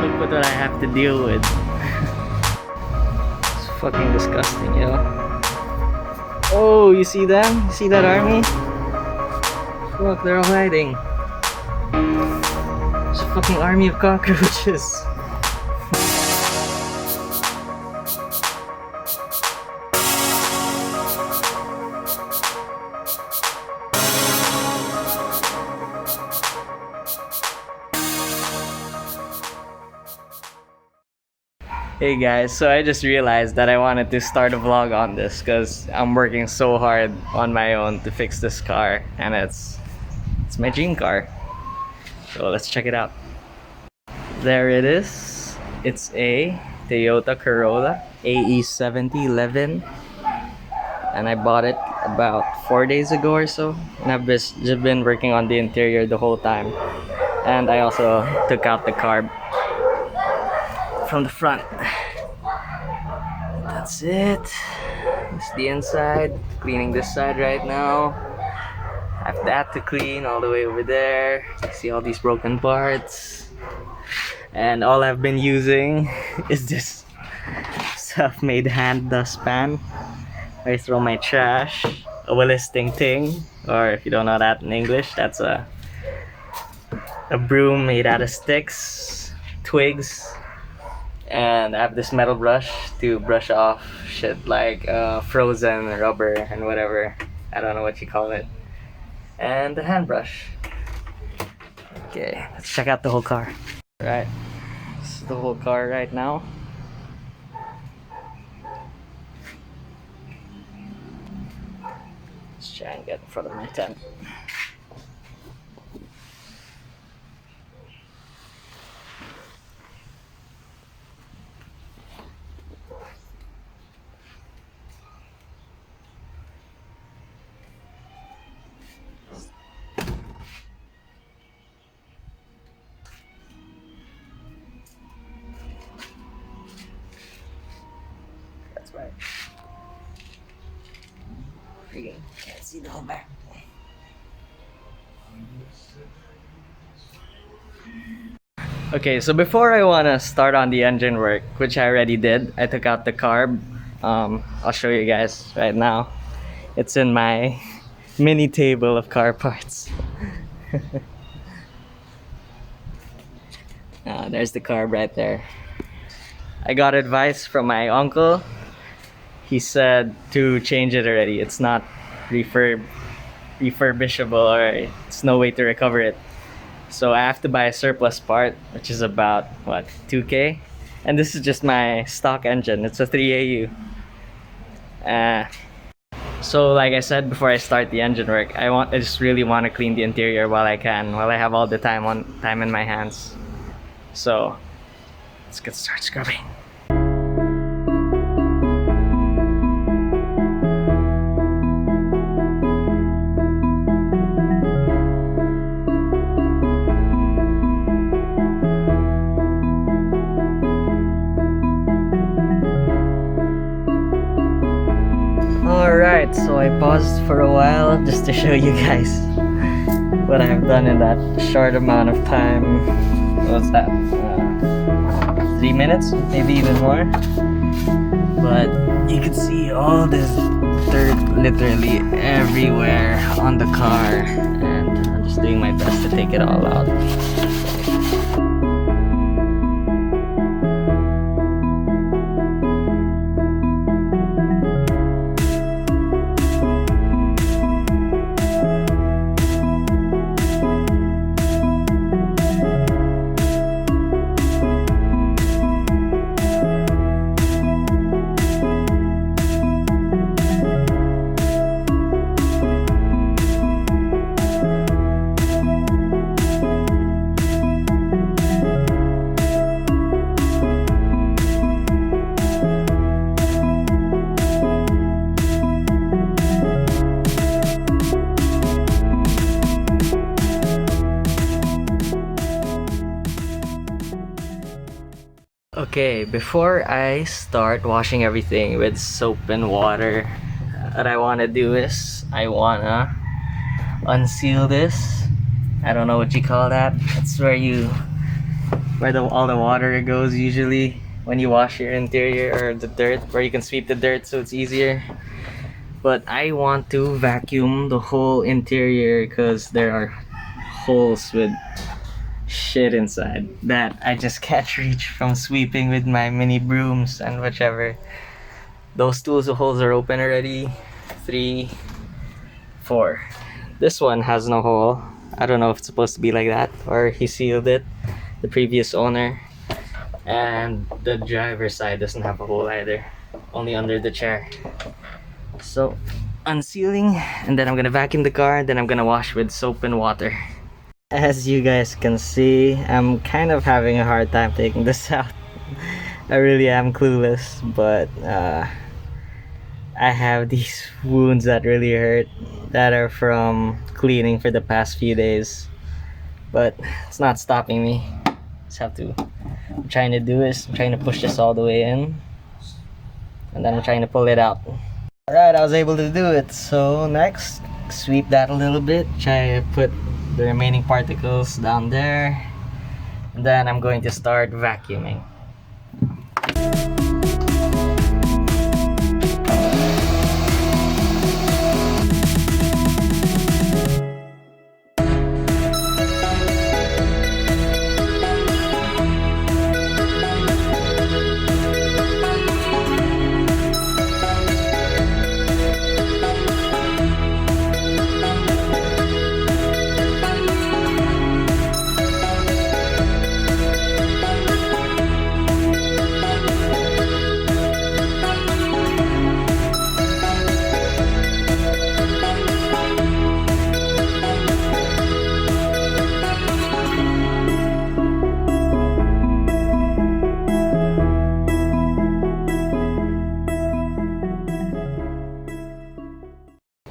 Look what I have to deal with. It's fucking disgusting, yo. Oh, you see them? You see that army? Look, they're all hiding. It's a fucking army of cockroaches. Hey guys, so I just realized that I wanted to start a vlog on this because I'm working so hard on my own to fix this car, and it's my dream car. So let's check it out. There it is. It's a Toyota Corolla AE70 Levin, and I bought it about 4 days ago or so, and I've just been working on the interior the whole time. And I also took out the carb from the front. That's it. It's the inside. Cleaning this side right now. I have that to clean all the way over there. See all these broken parts. And all I've been using is this self-made hand dustpan. I throw my trash. A willis ting ting, or if you don't know that in English, that's a broom made out of sticks, twigs. And I have this metal brush to brush off shit like frozen rubber and whatever. I don't know what you call it. And the hand brush. Okay, let's check out the whole car. Alright, this is the whole car right now. Let's try and get in front of my tent. That's right. Freaking can't see the whole back. Okay, so before I wanna start on the engine work, which I already did, I took out the carb. I'll show you guys right now. It's in my mini table of car parts. There's the carb right there. I got advice from my uncle. He said to change it already. It's not refurbishable, or it's no way to recover it. So I have to buy a surplus part, which is about what, 2K? And this is just my stock engine. It's a 3AU. So like I said before I start the engine work, I just really want to clean the interior while I can, while I have all the time in my hands. So let's get started scrubbing. Alright, so I paused for a while just to show you guys what I've done in that short amount of time. What's that? 3 minutes? Maybe even more. But you can see all this dirt literally everywhere on the car, and I'm just doing my best to take it all out. Okay, before I start washing everything with soap and water, what I want to do is I want to unseal this. I don't know what you call that. It's where you where all the water goes usually when you wash your interior, or the dirt, where you can sweep the dirt so it's easier. But I want to vacuum the whole interior because there are holes with shit inside that I just can't reach from sweeping with my mini brooms and whichever. Those two holes are open already. 3, 4. This one has no hole. I don't know if it's supposed to be like that or he sealed it, the previous owner. And the driver's side doesn't have a hole either, only under the chair. So unsealing, and then I'm gonna vacuum the car, then I'm gonna wash with soap and water. As you guys can see, I'm kind of having a hard time taking this out. I really am clueless, but I have these wounds that really hurt that are from cleaning for the past few days, but it's not stopping me. Just have to, I'm trying to push this all the way in, and then I'm trying to pull it out. Alright, I was able to do it. So next, sweep that a little bit, try to put the remaining particles down there, and then I'm going to start vacuuming.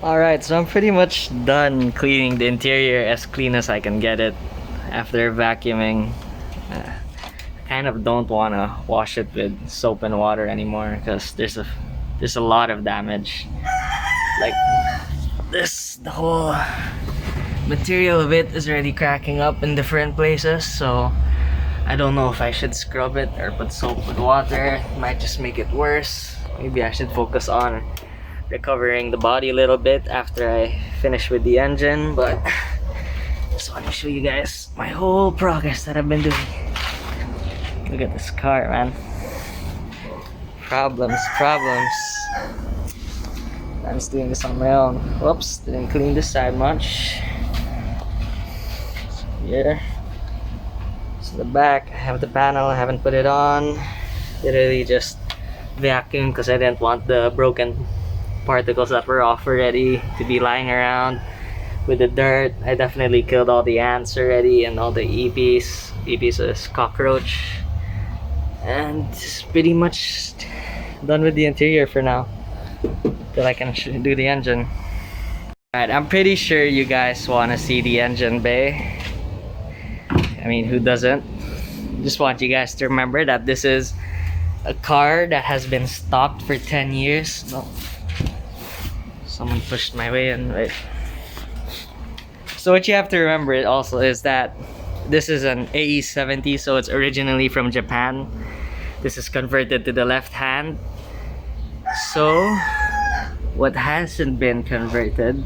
Alright, so I'm pretty much done cleaning the interior, as clean as I can get it after vacuuming. I kind of don't want to wash it with soap and water anymore because there's a lot of damage. Like this, the whole material of it is already cracking up in different places, so I don't know if I should scrub it or put soap with water. It might just make it worse. Maybe I should focus on recovering the body a little bit after I finish with the engine, but I just want to show you guys my whole progress that I've been doing. Look at this car, man. Problems. I'm just doing this on my own. Whoops, didn't clean this side much. Here, so the back, I have the panel, I haven't put it on. Literally just vacuum because I didn't want the broken particles that were off already to be lying around with the dirt. I definitely killed all the ants already and all the EPs. EPs is cockroach. And it's pretty much done with the interior for now, till I can do the engine. Alright, I'm pretty sure you guys want to see the engine bay. I mean, who doesn't? Just want you guys to remember that this is a car that has been stocked for 10 years. No, someone pushed my way in. Wait. So what you have to remember also is that this is an AE70, so it's originally from Japan. This is converted to the left hand. So what hasn't been converted,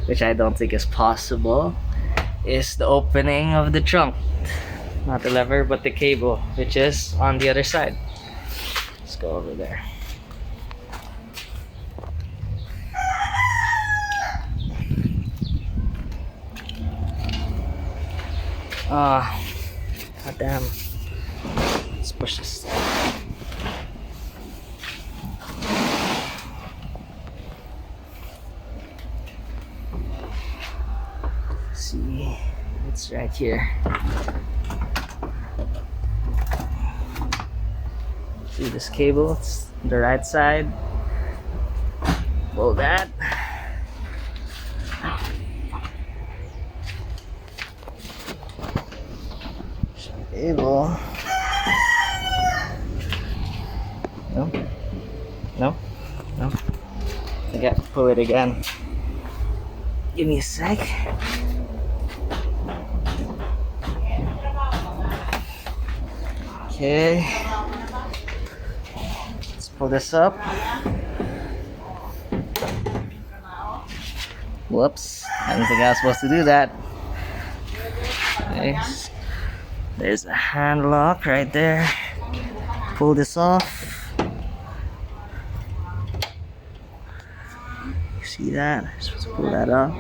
which I don't think is possible, is the opening of the trunk. Not the lever, but the cable, which is on the other side. Let's go over there. Ah, god damn. Let's push this. See, it's right here. See this cable? It's the right side. Pull that. Cable. No. No. No. I got to pull it again. Give me a sec. Okay. Let's pull this up. Whoops. I didn't think I was supposed to do that. Okay. There's a hand lock right there. Pull this off. You see that? I'm supposed to pull that up.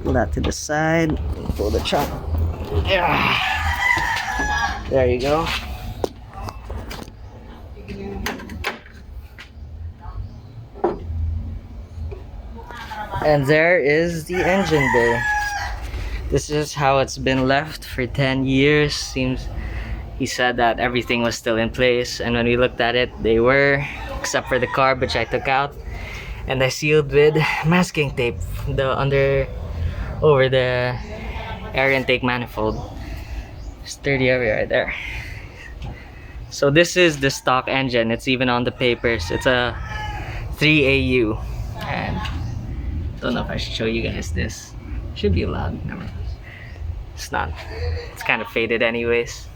Pull that to the side. Pull the trunk. Yeah. There you go. And there is the engine bay. This is how it's been left for 10 years. Seems he said that everything was still in place, and when we looked at it, they were, except for the carb, which I took out, and I sealed with masking tape over the air intake manifold. It's dirty area right there. So this is the stock engine. It's even on the papers. It's a 3AU, and don't know if I should show you guys this. Should be allowed. Never mind. It's not. It's kind of faded anyways.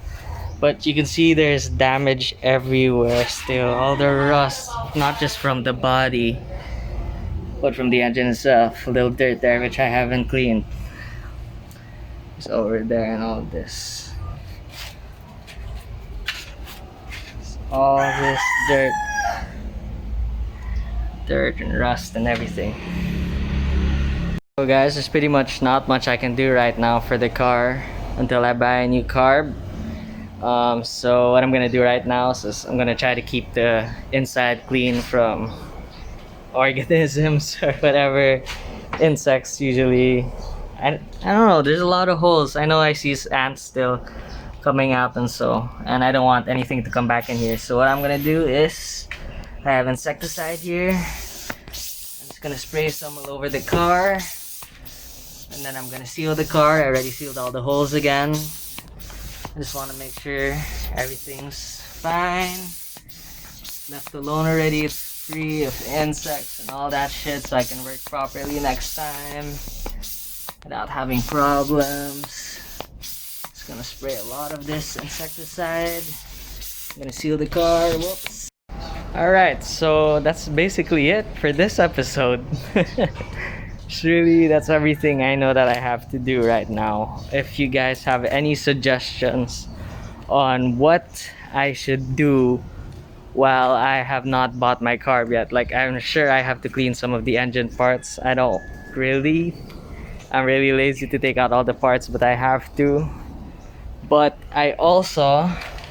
But you can see there's damage everywhere still. All the rust, not just from the body, but from the engine itself. A little dirt there which I haven't cleaned. It's over there and all this. All this dirt and rust and everything. So guys, there's pretty much not much I can do right now for the car until I buy a new carb. So what I'm gonna do right now is I'm gonna try to keep the inside clean from organisms or whatever insects usually. I don't know, there's a lot of holes. I know I see ants still coming out and I don't want anything to come back in here. So what I'm gonna do is I have insecticide here. I'm just gonna spray some all over the car. And then I'm gonna seal the car. I already sealed all the holes again. I just want to make sure everything's fine. Left alone already. It's free of insects and all that shit, so I can work properly next time without having problems. Just gonna spray a lot of this insecticide. I'm gonna seal the car. Whoops. Alright, so that's basically it for this episode. Really, that's everything I know that I have to do right now. If you guys have any suggestions on what I should do while I have not bought my carb yet, like I'm sure I have to clean some of the engine parts. I'm really lazy to take out all the parts, but I have to. But I also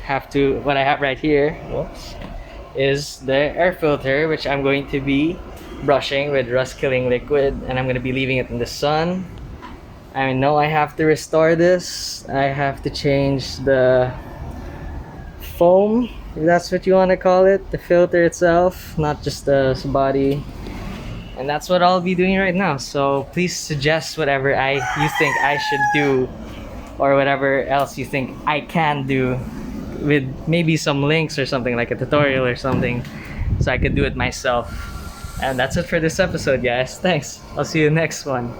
have to, what I have right here, whoops, is the air filter, which I'm going to be brushing with rust killing liquid, and I'm going to be leaving it in the sun. I know I have to restore this. I have to change the foam, if that's what you want to call it, the filter itself, not just the body. And that's what I'll be doing right now. So please suggest whatever you think I should do, or whatever else you think I can do, with maybe some links or something, like a tutorial or something, so I could do it myself. And that's it for this episode, guys. Thanks. I'll see you next one.